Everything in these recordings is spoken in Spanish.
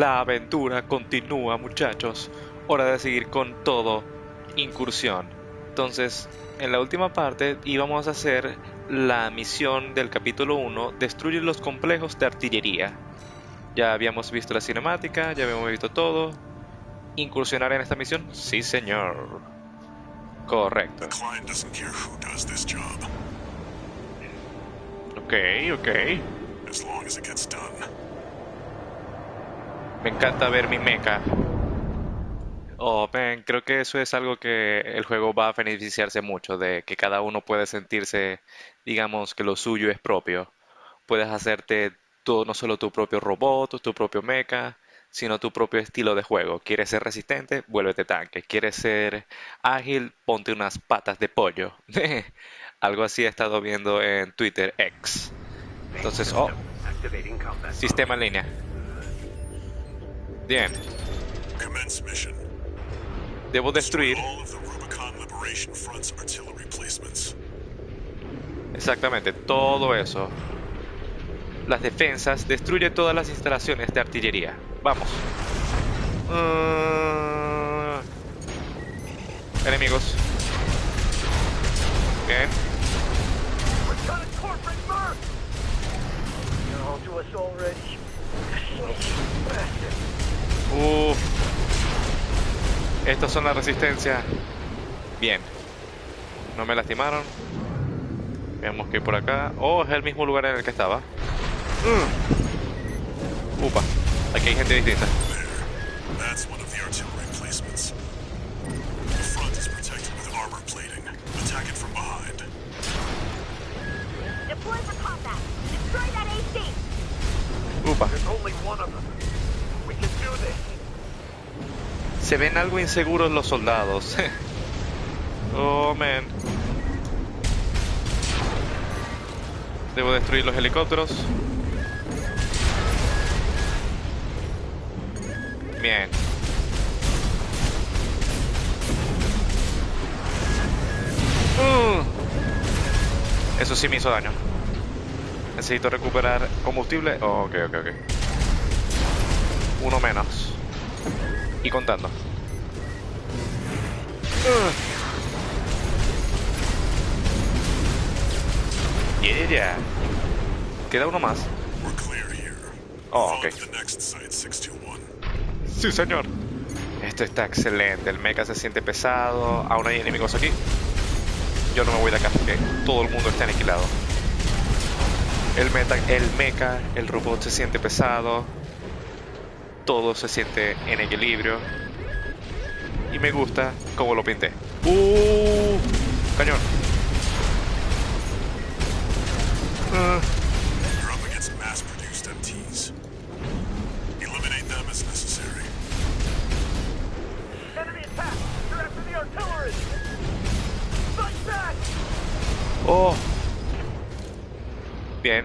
La aventura continúa, muchachos. Hora de seguir con todo. Incursión. Entonces, en la última parte íbamos a hacer la misión del capítulo 1, destruye los complejos de artillería. Ya habíamos visto la cinemática, ya habíamos visto todo. ¿Incursionar en esta misión? Sí, señor. The Correcto. client doesn't care who does this job, Ok, ok. as long as it gets done. Me encanta ver mi mecha. Oh, man, creo que eso es algo que el juego va a beneficiarse mucho, de que cada uno puede sentirse, digamos, que lo suyo es propio. Puedes hacerte todo, no solo tu propio robot, tu propio mecha, sino tu propio estilo de juego. ¿Quieres ser resistente? Vuélvete tanque. ¿Quieres ser ágil? Ponte unas patas de pollo. Algo así he estado viendo en Twitter X. Entonces, oh, sistema en línea. Bien, Commence mission. debo Destroy destruir. all of the Rubicon Liberation Front's artillery placements. Exactamente, todo eso. Las defensas, destruye todas las instalaciones de artillería. Vamos. Ah, enemigos. Bien. We've got a corporate merc! You're all to us already. Uf. Estos son la resistencia. Bien. No me lastimaron. Veamos que hay por acá. Oh, es el mismo lugar en el que estaba. Upa. Aquí hay gente distinta. There. That's one of the artillery placements. The front is protected with armor plating. Attack it from behind. Deploy for combat. Destroy that AC. Upa. There's only one of them. We can do this. Se ven algo inseguros los soldados. Oh, man. Debo destruir los helicópteros. Bien. Eso sí me hizo daño. Necesito recuperar combustible. Oh, ok, ok, ok. Uno menos. Y contando. Yeah. Queda uno más. We're clear here. Oh, Move on ok. to the next site, 621. Sí, señor. Esto está excelente. El mecha se siente pesado. Aún hay enemigos aquí. Yo no me voy de acá porque todo el mundo está aniquilado. El mecha, el robot se siente pesado. Todo se siente en equilibrio. Y me gusta cómo lo pinté. Cañón. You're up against mass-produced MTs. Eliminate them as necessary. Enemy attack! You're after the artillery! Fight back! Oh. Bien.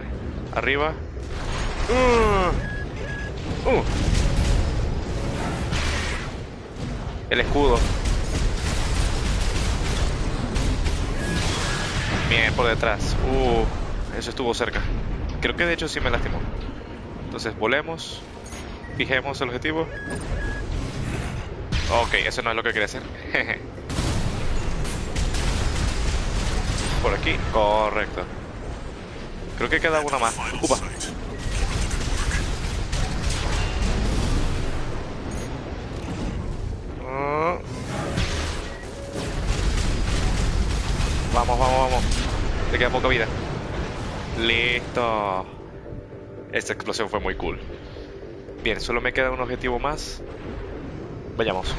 Arriba. El escudo. Bien, por detrás. Eso estuvo cerca. Creo que de hecho sí me lastimó. Entonces volemos. Fijemos el objetivo. Ok, eso no es lo que quería hacer. Por aquí. Correcto. Creo que queda una más. Final Upa. site. Keep up the good work. Ah. Vamos, vamos, vamos. Le queda poca vida. Listo. Esta explosión fue muy cool. Bien, solo me queda un objetivo más. Vayamos.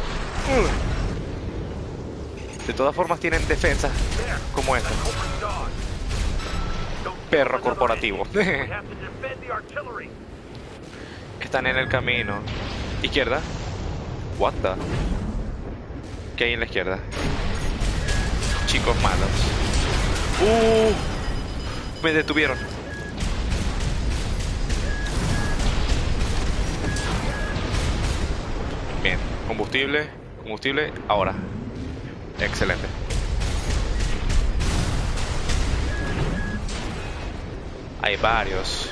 De todas formas tienen defensas como esta. Corporate dog. Don't Perro another corporativo. enemy. We have to defend the artillery. Están en el camino. Izquierda. What the? ¿Qué hay en la izquierda? Chicos malos. Me detuvieron. Bien, combustible, combustible, ahora. Excelente. Hay varios.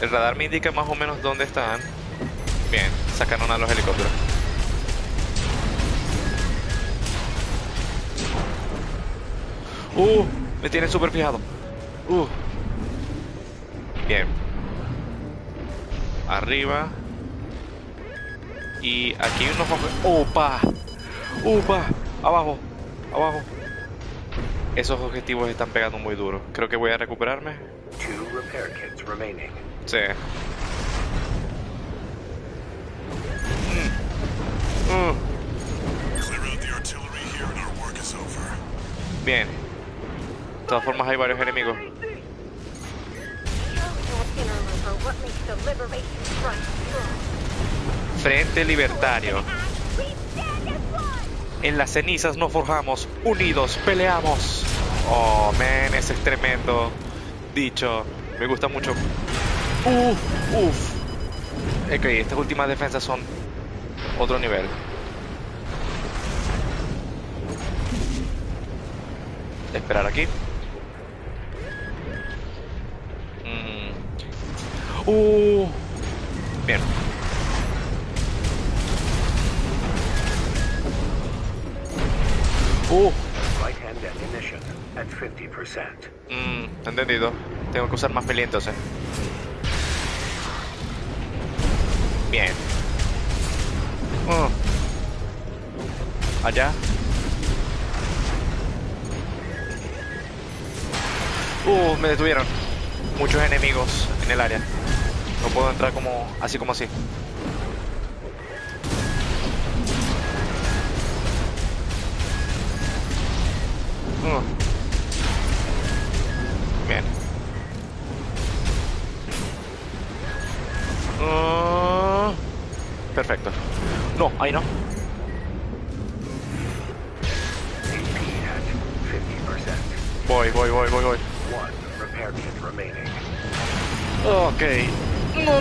El radar me indica más o menos dónde están. Bien, sacaron a los helicópteros. Me tienen súper fijado. Bien. Arriba. Y aquí unos... ¡Opa! ¡Upa! Abajo. Abajo. Esos objetivos están pegando muy duro. Creo que voy a recuperarme. 2 repair kits remaining. Sí. Clear out the artillery here and our work is over. Bien. De todas formas hay varios enemigos. Show that interloper what makes the Liberation Front strong. Frente Libertario. And we stand as one! En las cenizas nos forjamos. Unidos peleamos. Oh, man, ese es tremendo dicho. Me gusta mucho. Ok, estas últimas defensas son otro nivel. Esperar aquí. Bien. Right hand ammunition at 50%. Entendido. Tengo que usar más melee entonces. Bien. Allá. Me detuvieron. Muchos enemigos en el área. No puedo entrar como así como así. Bien. Perfecto. No, ahí no. AP at 50%. Voy. 1 repair kit remaining. Ok. No.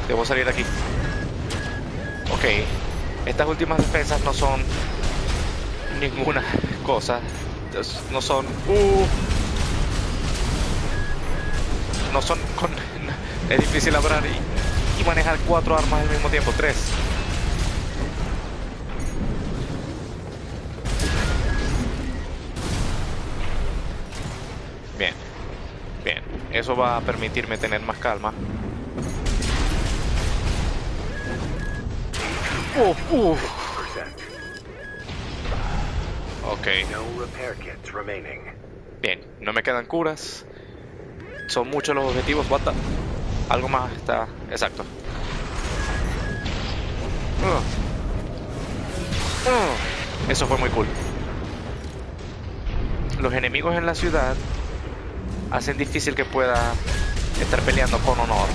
Debo salir de aquí. Ok. Estas últimas defensas no son ninguna cosa. No son... No son con... Es difícil hablar y manejar 4 armas al mismo tiempo. 3. Bien. Eso va a permitirme tener más calma. %. Ok. No repair kits remaining. Bien, no me quedan curas. Son muchos los objetivos. What the... Algo más está... Exacto. Eso fue muy cool. Los enemigos en la ciudad hacen difícil que pueda estar peleando con honor.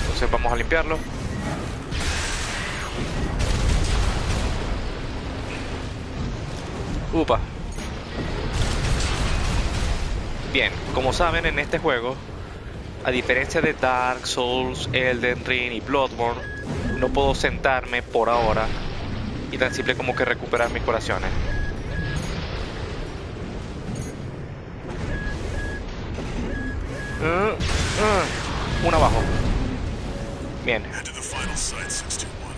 Entonces vamos a limpiarlo. Upa. Bien, como saben, en este juego, a diferencia de Dark Souls, Elden Ring y Bloodborne, no puedo sentarme por ahora y tan simple como que recuperar mis curaciones. Uno abajo. Bien. Head to the final site, 621.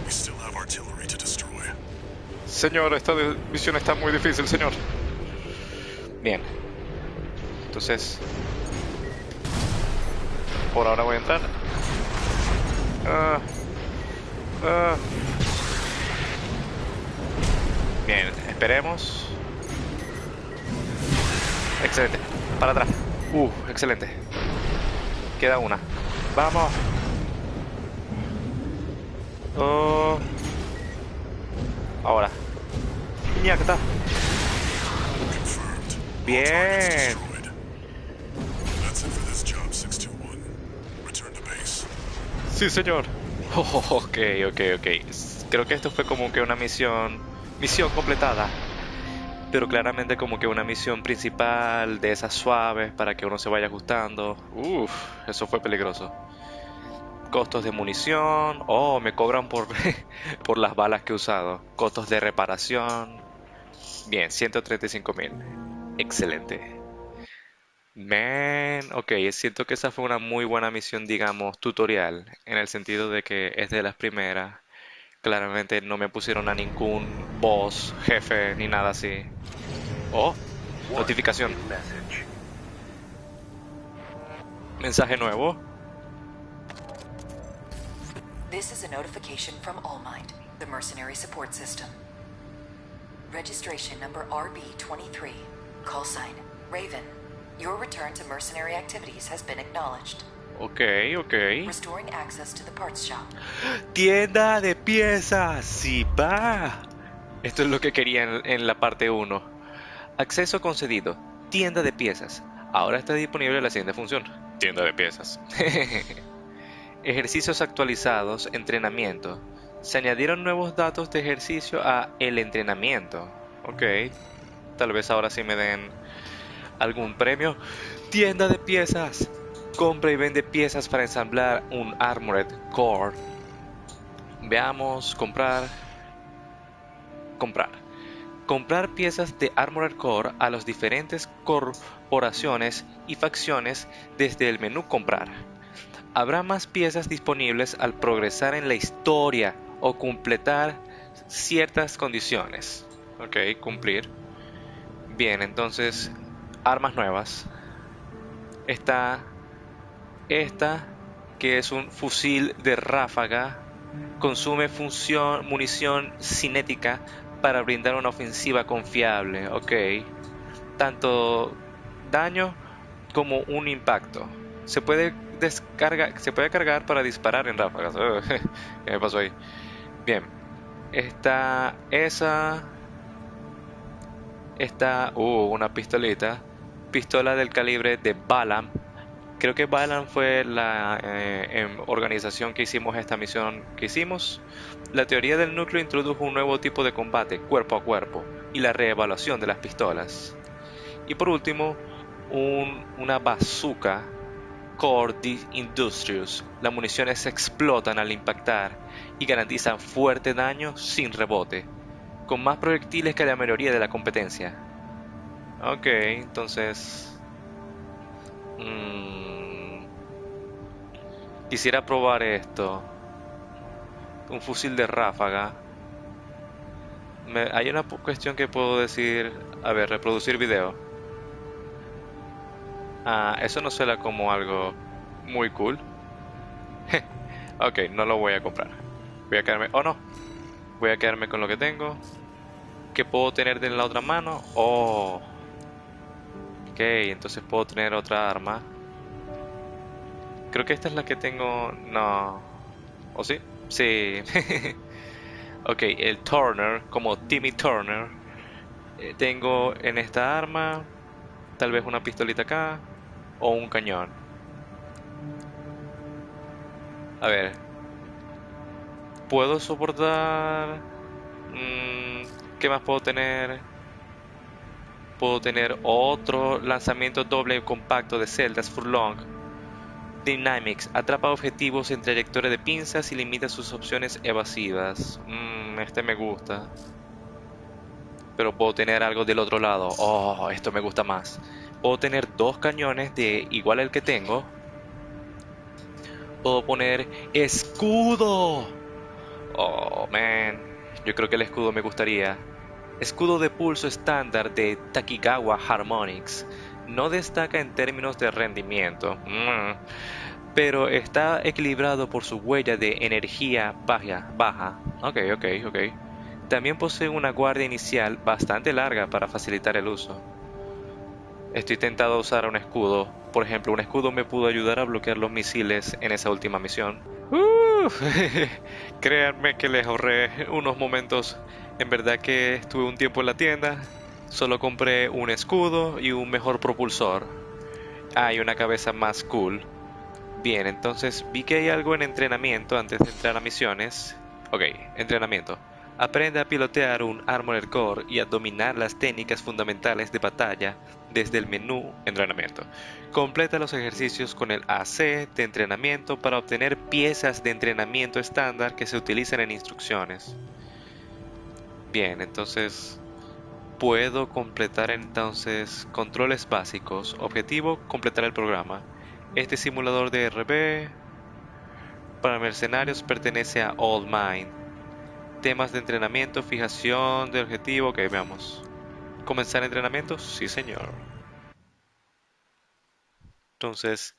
We still have artillery to destroy. Señor, esta misión está muy difícil, señor. Bien. Entonces, por ahora voy a entrar. Bien, esperemos. Excelente. Para atrás. Excelente. Queda una. Vamos. Ahora. Ñacta. Confirmed. Bien. Destroyed. That's it for this job, 621. Return to base. Sí, señor. Ok. Creo que esto fue como que una misión completada. Pero claramente como que una misión principal de esas suaves para que uno se vaya ajustando. Eso fue peligroso. Costos de munición. Me cobran por, por las balas que he usado. Costos de reparación. Bien, 135.000. Excelente. Man, ok, siento que esa fue una muy buena misión, digamos, tutorial, en el sentido de que es de las primeras. Claramente no me pusieron a ningún boss, jefe, ni nada así. Oh, Warning, notificación. new message. Mensaje nuevo. This is a notification from Allmind, the mercenary support system. Registration number RB23. Call sign, Raven. Your return to mercenary activities has been acknowledged. Ok, ok. Restoring access to the parts shop. Tienda de piezas, sí va. Esto es lo que quería en la parte uno. Acceso concedido. Tienda de piezas. Ahora está disponible la siguiente función. Tienda de piezas. Ejercicios actualizados. Entrenamiento. Se añadieron nuevos datos de ejercicio a el entrenamiento. Ok. Tal vez ahora sí me den algún premio. Tienda de piezas. Compra y vende piezas para ensamblar un Armored Core. Veamos, comprar. Comprar. Comprar piezas de Armored Core a las diferentes corporaciones y facciones desde el menú Comprar. Habrá más piezas disponibles al progresar en la historia o completar ciertas condiciones. Ok, cumplir. Bien, entonces, armas nuevas. Está esta, que es un fusil de ráfaga. Consume munición cinética para brindar una ofensiva confiable. Ok. Tanto daño como un impacto. Se puede cargar para disparar en ráfagas. ¿Qué me pasó ahí? Bien. Está esa. Está una pistolita. Pistola del calibre de Balam. Creo que Balan fue la organización que hicimos esta misión que hicimos. La teoría del núcleo introdujo un nuevo tipo de combate, cuerpo a cuerpo, y la reevaluación de las pistolas. Y por último, una bazooka Core Industrious. Las municiones se explotan al impactar y garantizan fuerte daño sin rebote, con más proyectiles que la mayoría de la competencia. Ok, entonces... quisiera probar esto. Un fusil de ráfaga. Hay una cuestión que puedo decir. A ver, reproducir video. Eso no suena como algo muy cool. Ok, no lo voy a comprar. Voy a quedarme... Oh, no. Voy a quedarme con lo que tengo. ¿Qué puedo tener de la otra mano? Oh. Ok, entonces puedo tener otra arma. Creo que esta es la que tengo... No. ¿O sí? Sí. Ok, el Turner, como Timmy Turner. Tengo en esta arma tal vez una pistolita acá o un cañón. A ver. ¿Puedo soportar? ¿Qué más puedo tener? Puedo tener otro lanzamiento doble compacto de celdas Furlong. Dynamics atrapa objetivos en trayectoria de pinzas y limita sus opciones evasivas. Este me gusta. Pero puedo tener algo del otro lado. Oh, esto me gusta más. Puedo tener dos cañones de igual al que tengo. Puedo poner escudo. Oh, man. Yo creo que el escudo me gustaría. Escudo de pulso estándar de Takigawa Harmonix. No destaca en términos de rendimiento. Pero está equilibrado por su huella de energía baja. Ok. También posee una guardia inicial bastante larga para facilitar el uso. Estoy tentado a usar un escudo. Por ejemplo, un escudo me pudo ayudar a bloquear los misiles en esa última misión. Créanme que les ahorré unos momentos. En verdad que estuve un tiempo en la tienda. Solo compré un escudo y un mejor propulsor. Y una cabeza más cool. Bien, entonces vi que hay algo en entrenamiento antes de entrar a misiones. Ok, entrenamiento. Aprende a pilotear un Armored Core y a dominar las técnicas fundamentales de batalla desde el menú entrenamiento. Completa los ejercicios con el AC de entrenamiento para obtener piezas de entrenamiento estándar que se utilizan en instrucciones. Bien, entonces Puedo completar entonces controles básicos. Objetivo, completar el programa. Este simulador de RB para mercenarios pertenece a All Mind. Temas de entrenamiento, fijación de objetivo. Ok, veamos. ¿Comenzar entrenamiento? Sí, señor. Entonces,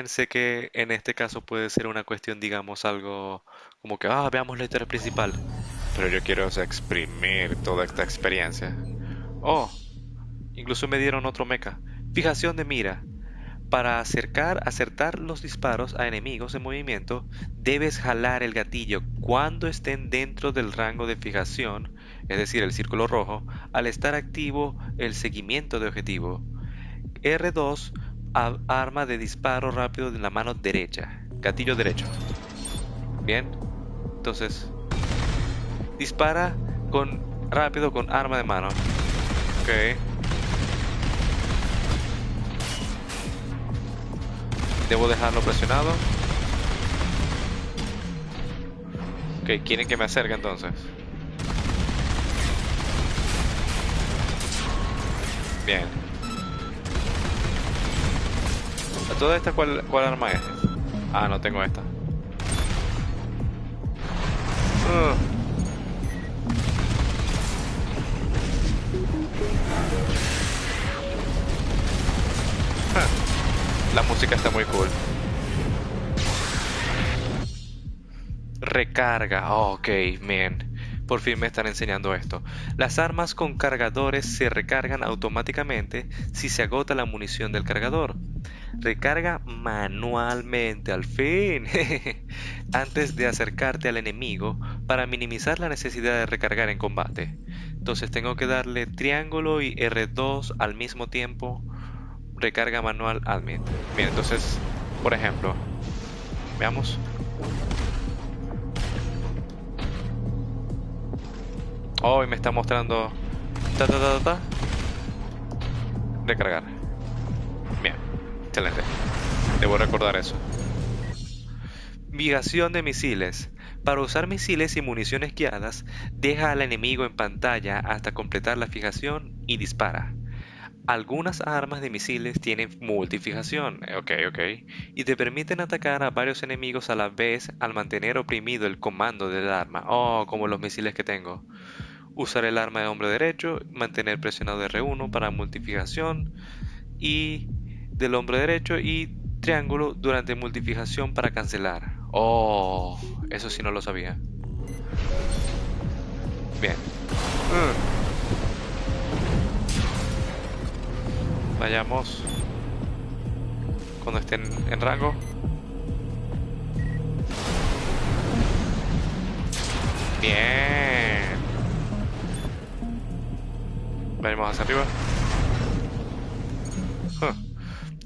sé que en este caso puede ser una cuestión, digamos, algo como que, veamos la historia principal. Pero yo quiero, o sea, exprimir toda esta experiencia. Oh, incluso me dieron otro mecha. Fijación de mira. Para acertar los disparos a enemigos en movimiento, debes jalar el gatillo cuando estén dentro del rango de fijación, es decir, el círculo rojo, al estar activo el seguimiento de objetivo. R2, arma de disparo rápido de la mano derecha. Gatillo derecho. Bien. Entonces, dispara rápido con arma de mano. Ok. Debo dejarlo presionado. Ok, quieren que me acerque entonces. Bien. ¿A toda esta cuál arma es? No tengo esta. La música está muy cool. Recarga. Ok, man. Por fin me están enseñando esto. Las armas con cargadores se recargan automáticamente si se agota la munición del cargador. Recarga manualmente, al fin. Antes de acercarte al enemigo para minimizar la necesidad de recargar en combate. Entonces tengo que darle triángulo y R2 al mismo tiempo. Recarga manual admin. Bien, entonces, por ejemplo, veamos. Oh, y me está mostrando recargar. Bien, excelente. Debo recordar eso. Fijación de misiles. Para usar misiles y municiones guiadas, deja al enemigo en pantalla hasta completar la fijación y dispara. Algunas armas de misiles tienen multifijación, ok, y te permiten atacar a varios enemigos a la vez al mantener oprimido el comando del arma. Oh, como los misiles que tengo. Usar el arma de hombre derecho, mantener presionado R1 para multifijación y del hombre derecho y triángulo durante multifijación para cancelar. Oh, eso sí no lo sabía. Bien. Vayamos cuando estén en rango. Bien. Venimos hacia arriba.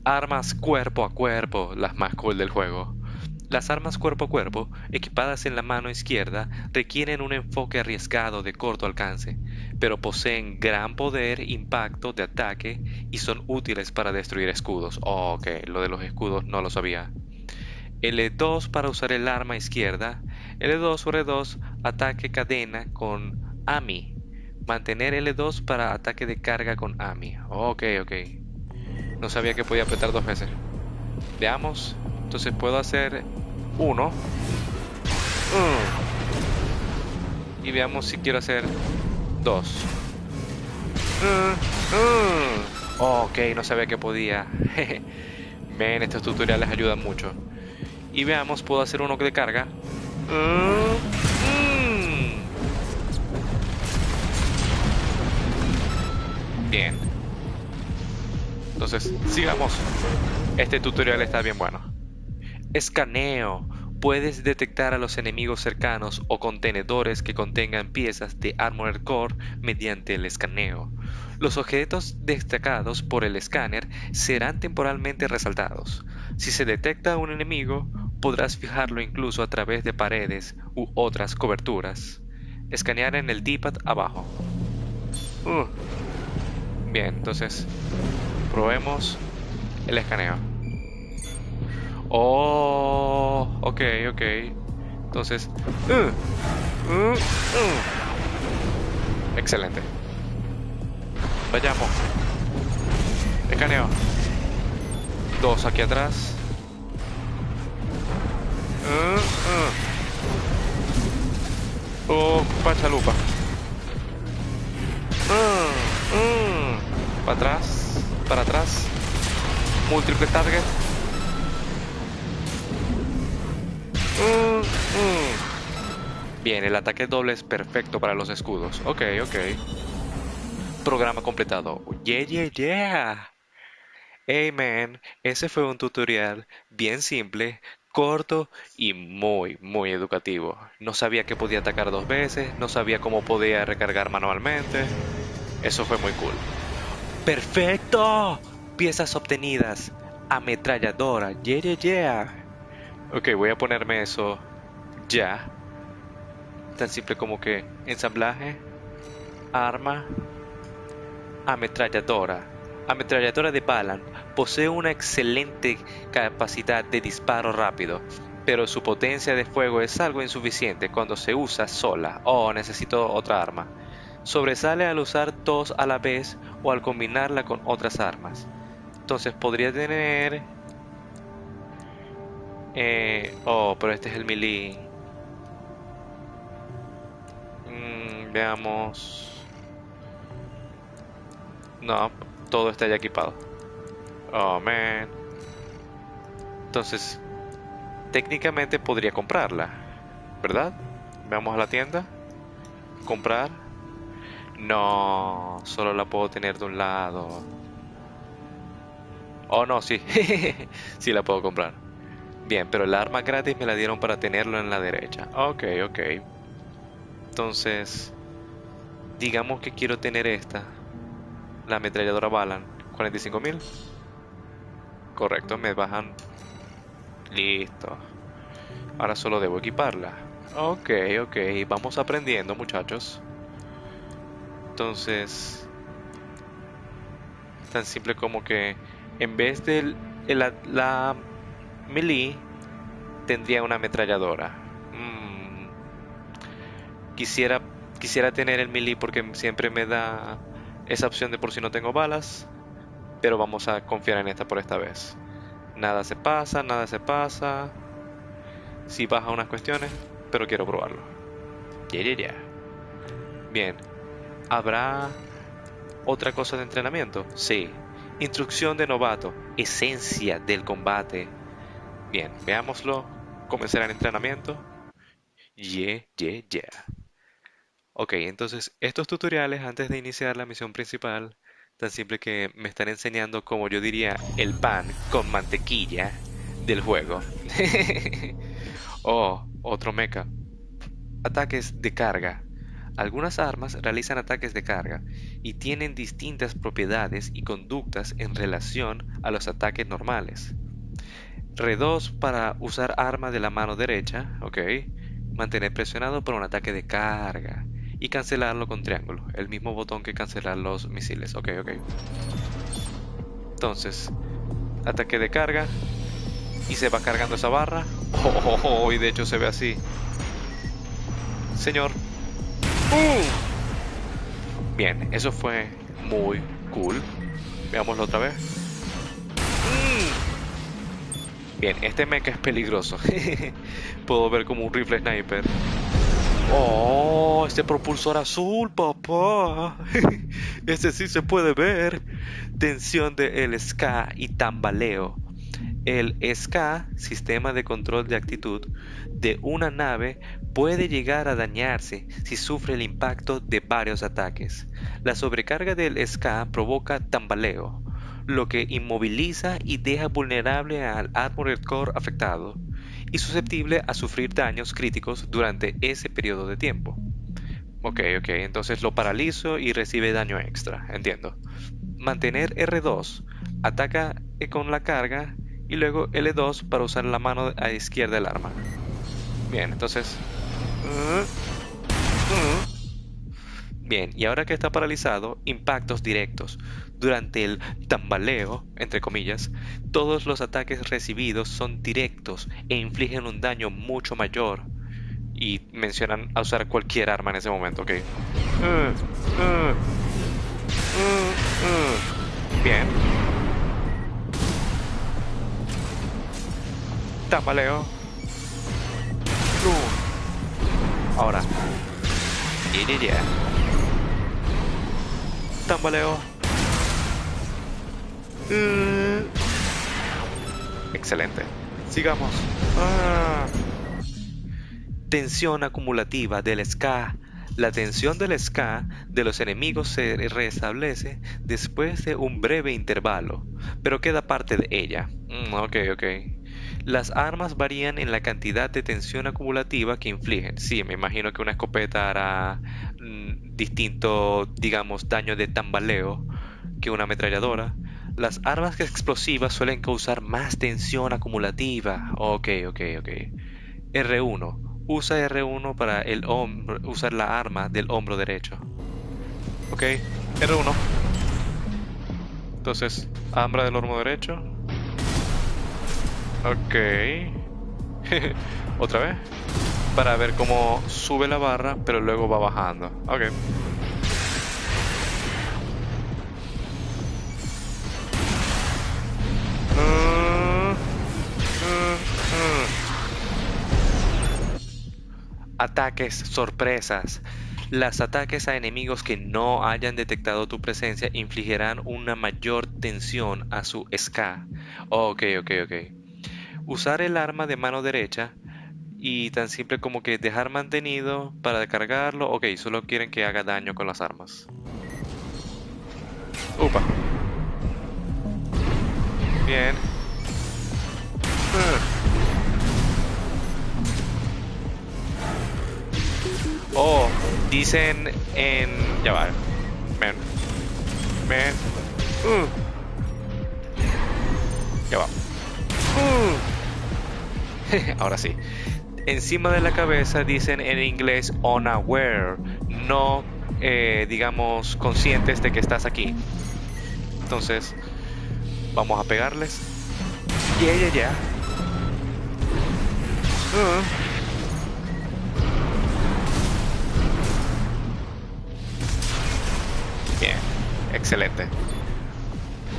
Armas cuerpo a cuerpo, las más cool del juego. Las armas cuerpo a cuerpo, equipadas en la mano izquierda, requieren un enfoque arriesgado de corto alcance, pero poseen gran poder, impacto de ataque y son útiles para destruir escudos. Oh, ok, lo de los escudos no lo sabía. L2 para usar el arma izquierda. L2 sobre 2, ataque cadena con AMI. Mantener L2 para ataque de carga con AMI. Ok. No sabía que podía apretar 2 veces. Veamos. Entonces puedo hacer 1. Y veamos si quiero hacer 2. Ok, no sabía que podía. Men, estos tutoriales ayudan mucho. Y veamos, puedo hacer uno de carga. Bien. Entonces, sigamos. Este tutorial está bien bueno. Escaneo. Puedes detectar a los enemigos cercanos o contenedores que contengan piezas de Armored Core mediante el escaneo. Los objetos destacados por el escáner serán temporalmente resaltados. Si se detecta un enemigo, podrás fijarlo incluso a través de paredes u otras coberturas. Escanear en el D-pad abajo. Bien, entonces probemos el escaneo. Oh, ok. Entonces, excelente. Vayamos. Escaneo. 2 aquí atrás. Oh, pachalupa. Para atrás. Para atrás. Múltiple target. Bien, el ataque doble es perfecto para los escudos. Ok, ok. Programa completado. Yeah, yeah, yeah. Hey man, ese fue un tutorial bien simple, corto y muy educativo. No sabía que podía atacar 2 veces, no sabía cómo podía recargar manualmente. Eso fue muy cool. ¡Perfecto! Piezas obtenidas. Ametralladora. Yeah, yeah, yeah. Ok, voy a ponerme eso ya. Tan simple como que ensamblaje, arma, ametralladora. Ametralladora de Balan posee una excelente capacidad de disparo rápido, pero su potencia de fuego es algo insuficiente cuando se usa sola. Oh, necesito otra arma. Sobresale al usar 2 a la vez o al combinarla con otras armas. Entonces podría tener... oh, pero este es el melee. Veamos... No, todo está ya equipado. Oh, man. Entonces, técnicamente podría comprarla, ¿verdad? Veamos a la tienda. Comprar. No, solo la puedo tener de un lado. Oh, no, sí. Sí la puedo comprar. Bien, pero el arma gratis me la dieron para tenerlo en la derecha. Ok, ok. Entonces, digamos que quiero tener esta. La ametralladora Balan. 45.000. Correcto, me bajan. Listo. Ahora solo debo equiparla. Ok, ok. Vamos aprendiendo, muchachos. Entonces, tan simple como que en vez de la melee, tendría una ametralladora. Quisiera tener el melee porque siempre me da esa opción de por si no tengo balas. Pero vamos a confiar en esta por esta vez. Nada se pasa, nada se pasa. Sí baja unas cuestiones, pero quiero probarlo. Yeah, yeah, yeah. Bien. ¿Habrá otra cosa de entrenamiento? Sí. Instrucción de novato. Esencia del combate. Bien, veámoslo. Comenzar el entrenamiento. Yeah, yeah, yeah. Ok, entonces estos tutoriales antes de iniciar la misión principal, tan simple que me están enseñando como yo diría el pan con mantequilla del juego. Oh, otro mecha. Ataques de carga. Algunas armas realizan ataques de carga y tienen distintas propiedades y conductas en relación a los ataques normales. R2 para usar arma de la mano derecha, ok. Mantener presionado para un ataque de carga y cancelarlo con triángulo, el mismo botón que cancelar los misiles, ok, ok. Entonces, ataque de carga y se va cargando esa barra. Y de hecho se ve así. Señor. Bien, eso fue muy cool. Veámoslo otra vez. Bien, este mecha es peligroso. Puedo ver como un rifle sniper. Oh, este propulsor azul, papá. Este sí se puede ver. Tensión de el ska y tambaleo. El ska, sistema de control de actitud, de una nave puede llegar a dañarse si sufre el impacto de varios ataques. La sobrecarga del ska provoca tambaleo, lo que inmoviliza y deja vulnerable al Armored Core afectado y susceptible a sufrir daños críticos durante ese periodo de tiempo. Ok, entonces lo paralizo y recibe daño extra, entiendo. Mantener R2, ataca con la carga y luego L2 para usar la mano a izquierda del arma. Bien, entonces... Bien, y ahora que está paralizado, impactos directos. Durante el tambaleo, entre comillas, todos los ataques recibidos son directos e infligen un daño mucho mayor. Y mencionan a usar cualquier arma en ese momento, ok. Bien. Tambaleo. Ahora. Yeah. Tambaleo. Excelente. Sigamos. Tensión acumulativa del ska. La tensión del ska de los enemigos se restablece después de un breve intervalo, pero queda parte de ella. Ok. Las armas varían en la cantidad de tensión acumulativa que infligen. Sí, me imagino que una escopeta hará distinto, digamos, daño de tambaleo que una ametralladora. Las armas explosivas suelen causar más tensión acumulativa. Ok. R1. Usa R1 para usar la arma del hombro derecho. Ok, R1. Entonces, arma del hombro derecho. Ok. Otra vez. Para ver cómo sube la barra, pero luego va bajando. Ok. Ataques sorpresas. Los ataques a enemigos que no hayan detectado tu presencia infligirán una mayor tensión a su ska. Ok. Usar el arma de mano derecha y tan simple como que dejar mantenido para cargarlo. Ok, solo quieren que haga daño con las armas. Upa. Bien. Oh, dicen en... Ya va. Man. Ya va. Ahora sí. Encima de la cabeza dicen en inglés unaware. No, digamos, conscientes de que estás aquí. Entonces, vamos a pegarles. Yeah. Bien, excelente.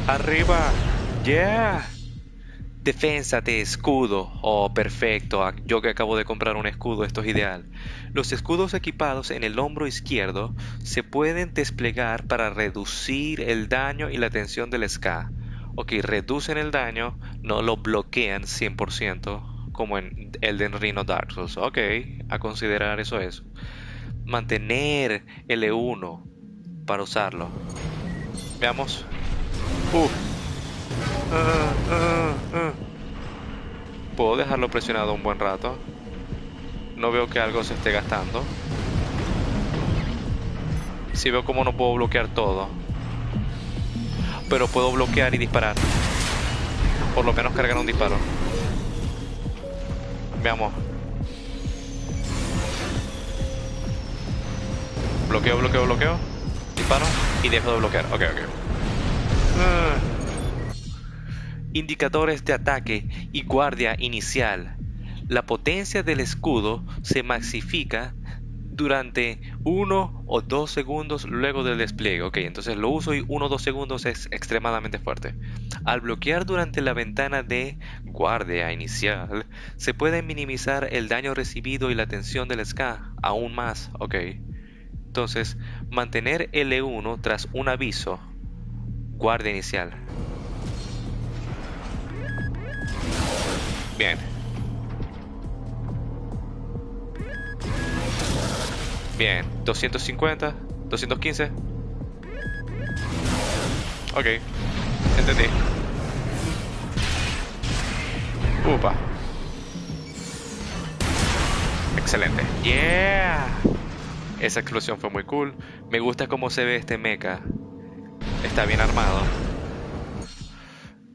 Arriba, yeah. Defensa de escudo. Oh, perfecto. Yo que acabo de comprar un escudo, esto es ideal. Los escudos equipados en el hombro izquierdo se pueden desplegar para reducir el daño y la tensión del ska. Ok, reducen el daño, no lo bloquean 100%, como en Elden Ring o Dark Souls. Ok, a considerar eso es. Mantener L1 para usarlo. Veamos. Puedo dejarlo presionado un buen rato. No veo que algo se esté gastando. Sí veo como no puedo bloquear todo. Pero puedo bloquear y disparar. Por lo menos cargar un disparo. Veamos. Bloqueo. Disparo y dejo de bloquear. Ok. Indicadores de ataque y guardia inicial. La potencia del escudo se maxifica durante 1 o 2 segundos luego del despliegue. Ok, entonces lo uso y 1 o 2 segundos es extremadamente fuerte. Al bloquear durante la ventana de guardia inicial, se puede minimizar el daño recibido y la tensión del ska aún más. Ok, entonces mantener L1 tras un aviso. Guardia inicial. Bien. Bien, 250, 215. Ok, entendí. Upa. Excelente. Yeah. Esa explosión fue muy cool. Me gusta cómo se ve este mecha. Está bien armado.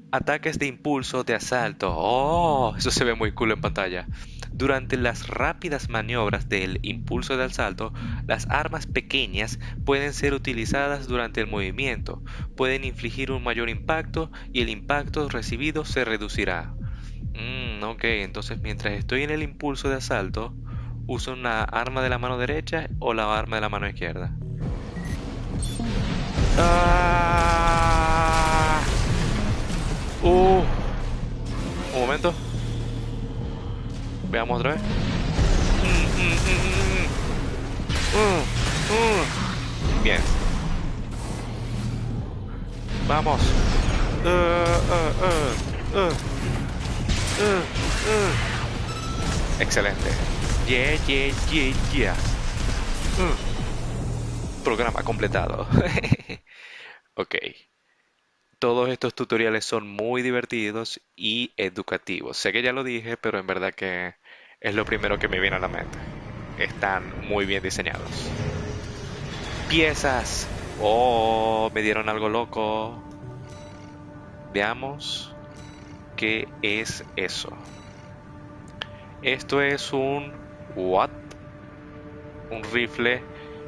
Ataques de impulso de asalto. Oh, eso se ve muy cool en pantalla. Durante las rápidas maniobras del impulso de asalto, las armas pequeñas pueden ser utilizadas durante el movimiento. Pueden infligir un mayor impacto y el impacto recibido se reducirá. Ok, entonces mientras estoy en el impulso de asalto, uso una arma de la mano derecha o la arma de la mano izquierda. Ah. Un momento. Veamos otra vez. Bien. Vamos. Excelente. Yeah, yeah, yeah, yeah. Programa completado. Ok. Todos estos tutoriales son muy divertidos y educativos. Sé que ya lo dije, pero en verdad que es lo primero que me viene a la mente. Están muy bien diseñados. Piezas. Oh, me dieron algo loco. Veamos qué es eso. Esto es un... ¿What? Un rifle.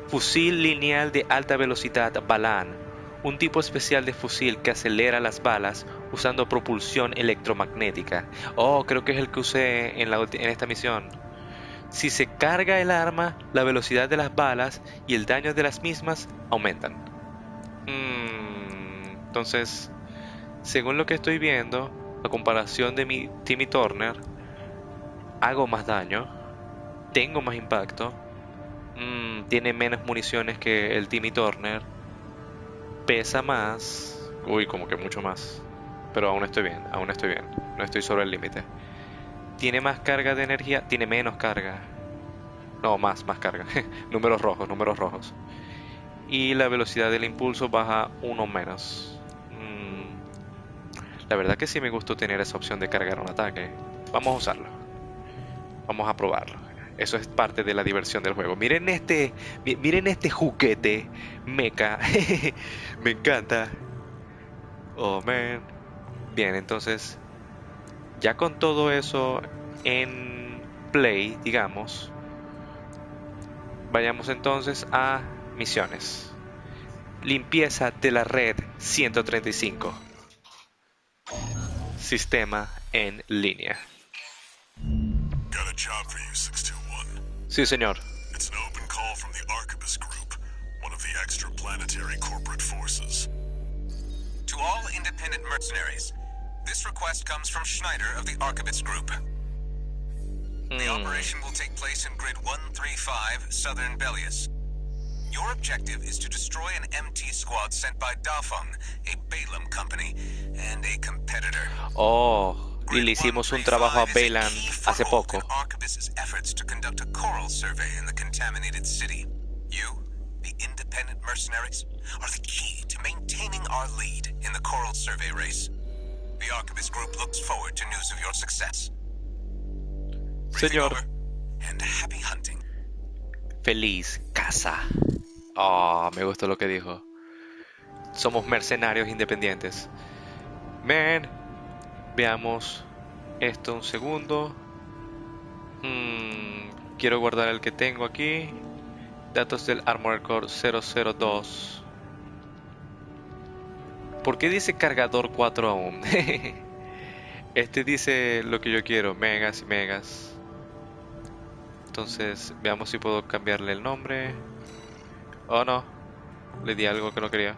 Fusil lineal de alta velocidad Balan. Un tipo especial de fusil que acelera las balas usando propulsión electromagnética. Oh, creo que es el que usé en esta misión. Si se carga el arma, la velocidad de las balas y el daño de las mismas aumentan. Entonces, según lo que estoy viendo, a comparación de mi Timmy Turner, hago más daño, tengo más impacto, tiene menos municiones que el Timmy Turner, pesa más, uy, como que mucho más, pero aún estoy bien, no estoy sobre el límite. Tiene más carga de energía, tiene menos carga, no, más carga, números rojos, números rojos. Y la velocidad del impulso baja uno menos. La verdad que sí me gustó tener esa opción de cargar un ataque. Vamos a usarlo. Vamos a probarlo. Eso es parte de la diversión del juego. Miren este juguete mecha. Me encanta. Oh, man. Bien, entonces, ya con todo eso en play, digamos, vayamos entonces a misiones. Limpieza de la red 135. Sistema en línea. Got a job for you, 621. Sí, señor. It's an open call from the Arquebus Group, one of the extraplanetary corporate forces. To all independent mercenaries, this request comes from Schneider of the Arquebus Group. The operation will take place in Grid 135, Southern Belius. Your objective is to destroy an MT squad sent by Dafeng, a Balaam company, and a competitor. Oh, y le hicimos un trabajo a Balaam hace poco. Arquebus's efforts to conduct a coral survey in the contaminated city. You, the independent mercenaries, are the key to maintaining our lead in the coral survey race. The Arquebus Group looks forward to news of your success. Briefing Señor. over, and happy hunting. Feliz casa. Oh, me gustó lo que dijo. Somos mercenarios independientes. Man, veamos esto un segundo. Quiero guardar el que tengo aquí. Datos del Armored Core 002. ¿Por qué dice cargador 4 aún? Este dice lo que yo quiero, megas y megas. Entonces, veamos si puedo cambiarle el nombre. Oh, no. Le di algo que no quería.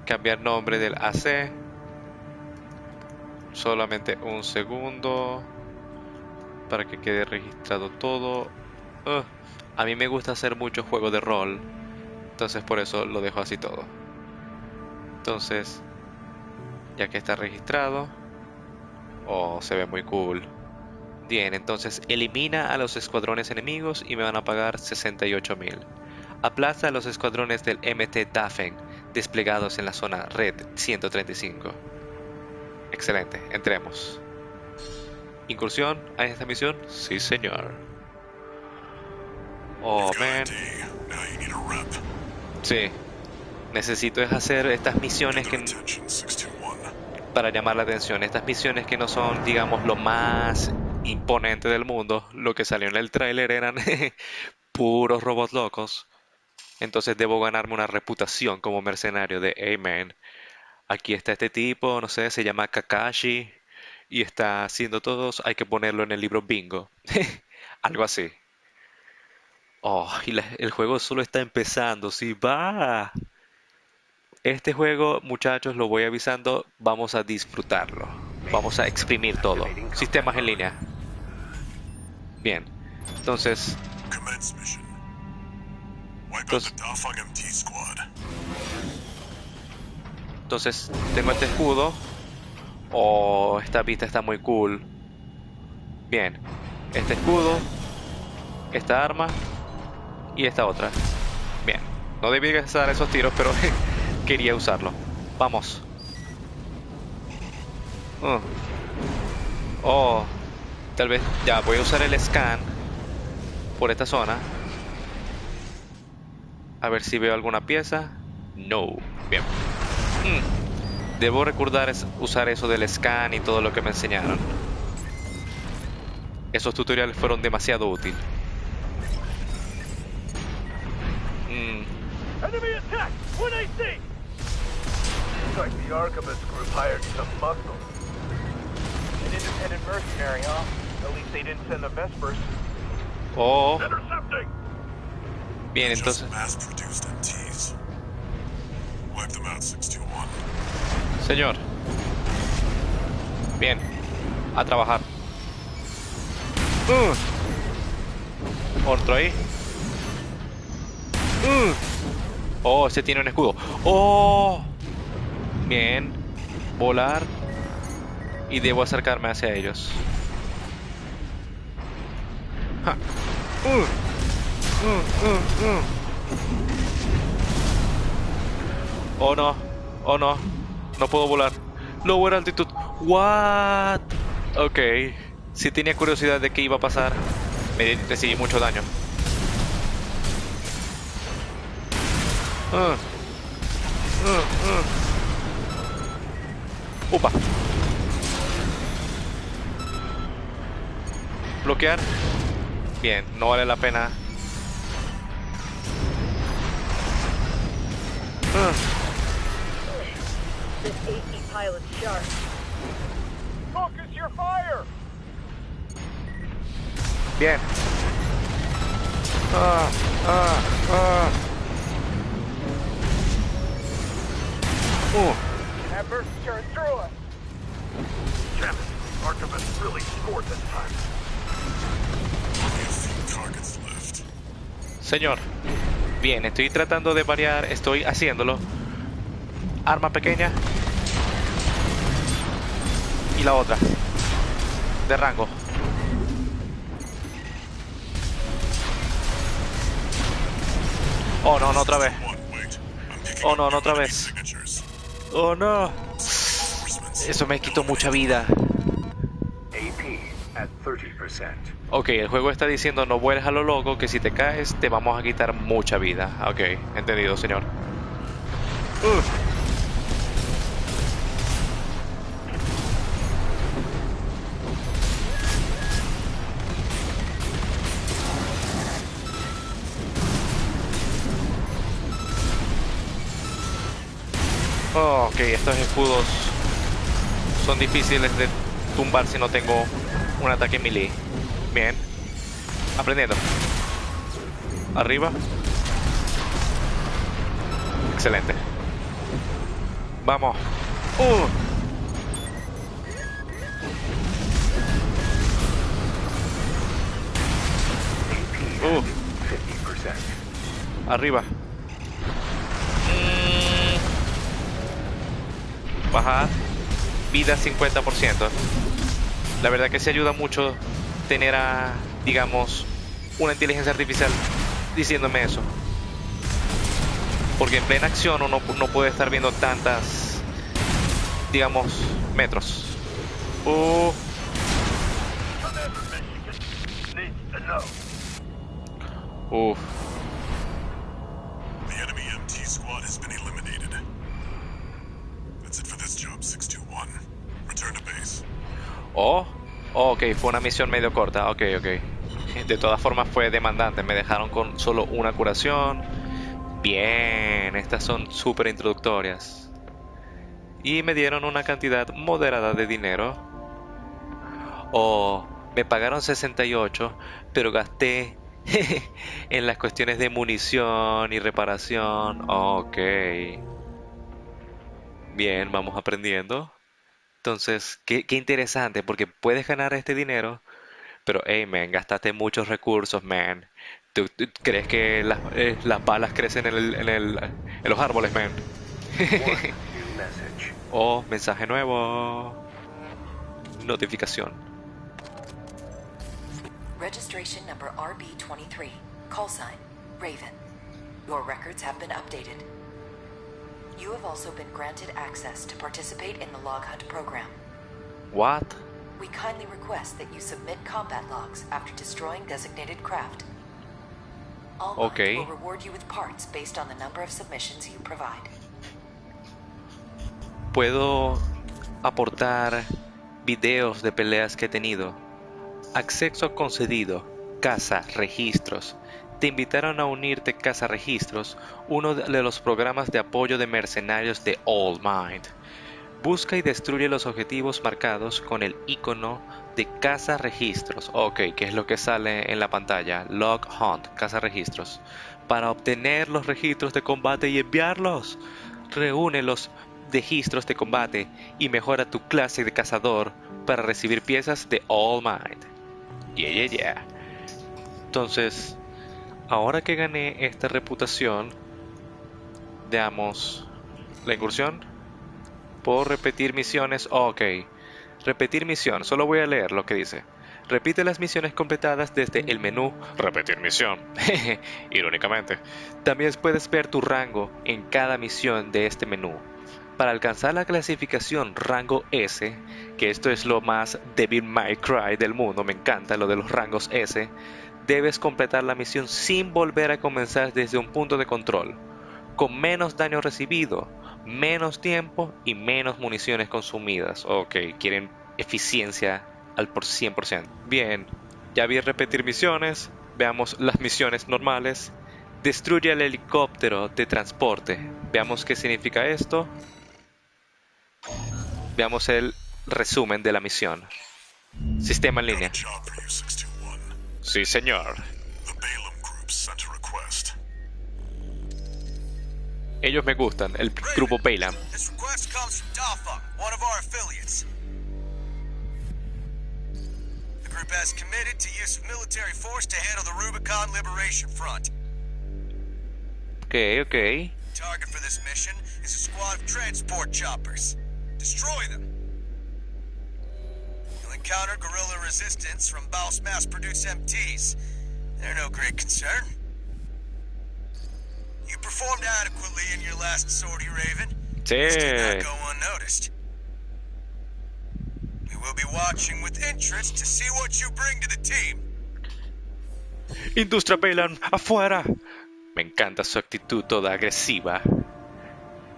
Cambiar nombre del AC. Solamente un segundo. Para que quede registrado todo. A mí me gusta hacer muchos juegos de rol. Entonces por eso lo dejo así todo. Entonces, ya que está registrado. Oh, se ve muy cool. Bien, entonces elimina a los escuadrones enemigos y me van a pagar 68.000. Aplaza a los escuadrones del MT Dafeng desplegados en la zona Red 135. Excelente, entremos. ¿Incursión a esta misión? Sí, señor. Oh, You've got man. ID. Now you need a rep. Sí. Necesito es hacer estas misiones Good que, attention, 621. para llamar la atención. Estas misiones que no son, digamos, lo más imponente del mundo. Lo que salió en el tráiler eran puros robots locos. Entonces debo ganarme una reputación como mercenario de Amen. Aquí está este tipo, no sé, se llama Kakashi y está haciendo todos, hay que ponerlo en el libro bingo. Algo así. Oh, y el juego solo está empezando, sí, va. Este juego, muchachos, lo voy avisando, vamos a disfrutarlo. Vamos a exprimir todo. Sistemas en línea. Bien. Entonces, Commence mission. Wipe out Entonces- the Dafeng MT squad. entonces tengo este escudo. Oh, esta vista está muy cool. Bien. Este escudo, esta arma y esta otra. Bien. No debí gastar esos tiros, pero quería usarlo. Vamos. Oh, tal vez ya voy a usar el scan por esta zona. A ver si veo alguna pieza. No. Bien. Debo recordar usar eso del scan y todo lo que me enseñaron. Esos tutoriales fueron demasiado útiles. Enemy attack! 1AC! Looks like the Archivist group hired some muscle. An independent mercenary, huh? At least they didn't send the Vespers. Oh, Intercepting! bien, Just entonces, mass-produced MTs. Wipe them out, 621. señor. Bien, a trabajar. Otro ahí. Oh, ese tiene un escudo. Oh, bien. Volar. Y debo acercarme hacia ellos. Ja. Oh no, oh no, no puedo volar. Lower altitude. What? Ok, si tenía curiosidad de qué iba a pasar. Me recibí mucho daño. Upa. Bloquear. Bien, no vale la pena. This AC pilot's sharp. Focus your fire! Bien. That burst tearing through us! Damn it! Archivist really scored this time. Only a few targets left. Señor. Bien, estoy tratando de variar, estoy haciéndolo. Arma pequeña. Y la otra. De rango. Oh no, no otra vez. One, wait. I'm picking Oh up no, no new otra enemy vez. signatures. Oh no. Reinforcements. Eso me quitó mucha vida. AP at 30%. Ok, el juego está diciendo no vueles a lo loco, que si te caes te vamos a quitar mucha vida. Ok, entendido, señor. Oh, ok, estos escudos son difíciles de tumbar si no tengo un ataque melee. Bien. Aprendiendo. Arriba. Excelente. Vamos. AP at 50%. Arriba. Bajar. Vida 50%. La verdad que se ayuda mucho tener a, digamos, una inteligencia artificial diciéndome eso. Porque en plena acción uno no puede estar viendo tantas, digamos, metros. Commander Michigan needs to know. Uf. The enemy MT squad has been eliminated. That's it for this job, 621. Return to base. Oh, ok, fue una misión medio corta. Ok, ok. De todas formas fue demandante. Me dejaron con solo una curación. Bien, estas son súper introductorias. Y me dieron una cantidad moderada de dinero. Oh, me pagaron 68, pero gasté en las cuestiones de munición y reparación. Ok. Bien, vamos aprendiendo. Entonces, qué interesante, porque puedes ganar este dinero, pero, hey, man, gastaste muchos recursos, man. ¿Tú crees que las balas crecen en los árboles, man? One new message. Oh, mensaje nuevo. Notificación. Registration number RB23. Call sign, Raven. Your records have been updated. You have also been granted access to participate in the log hunt program. What? We kindly request that you submit combat logs after destroying designated craft. All Okay. will reward you with parts based on the number of submissions you provide. Puedo aportar videos de peleas que he tenido. Acceso concedido. Casa registros. Te invitaron a unirte Casa Registros, uno de los programas de apoyo de mercenarios de All Might. Busca y destruye los objetivos marcados con el icono de Casa Registros. Ok, que es lo que sale en la pantalla. Log Hunt, Casa Registros. Para obtener los registros de combate y enviarlos. Reúne los registros de combate y mejora tu clase de cazador para recibir piezas de All Might. Yeah, yeah, yeah. Entonces, ahora que gané esta reputación, veamos la incursión. ¿Puedo repetir misiones? Ok. Repetir misión. Solo voy a leer lo que dice. Repite las misiones completadas desde el menú Repetir misión. Irónicamente. También puedes ver tu rango en cada misión de este menú. Para alcanzar la clasificación rango S, que esto es lo más Devil May Cry del mundo, me encanta lo de los rangos S, debes completar la misión sin volver a comenzar desde un punto de control, con menos daño recibido, menos tiempo y menos municiones consumidas. Ok, quieren eficiencia al por 100%. Bien, ya vi repetir misiones. Veamos las misiones normales. Destruye el helicóptero de transporte. Veamos qué significa esto. Veamos el resumen de la misión. Sistema en Got a línea. job for you, 621. Sí, señor. The Balaam Group sent a request. Ellos me gustan, el grupo Balaam. This request comes from Dafa, one of our affiliates. The group has committed to use of military force to handle the Rubicon Liberation Front. Ok, ok. Target for this mission is a squad of transport choppers. Destroy them. You'll encounter guerrilla resistance from Baus mass-produced MTs. They're no great concern. You performed adequately in your last sortie, Raven. This did Sí. not go unnoticed. We will be watching with interest to see what you bring to the team. Industria Balaam, afuera. Me encanta su actitud toda agresiva.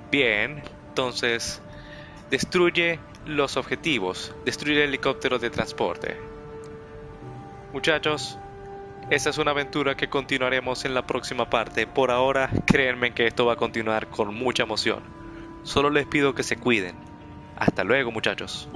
Bien, entonces destruye los objetivos, destruye el helicóptero de transporte. Muchachos, esta es una aventura que continuaremos en la próxima parte. Por ahora, créanme que esto va a continuar con mucha emoción. Solo les pido que se cuiden. Hasta luego, muchachos.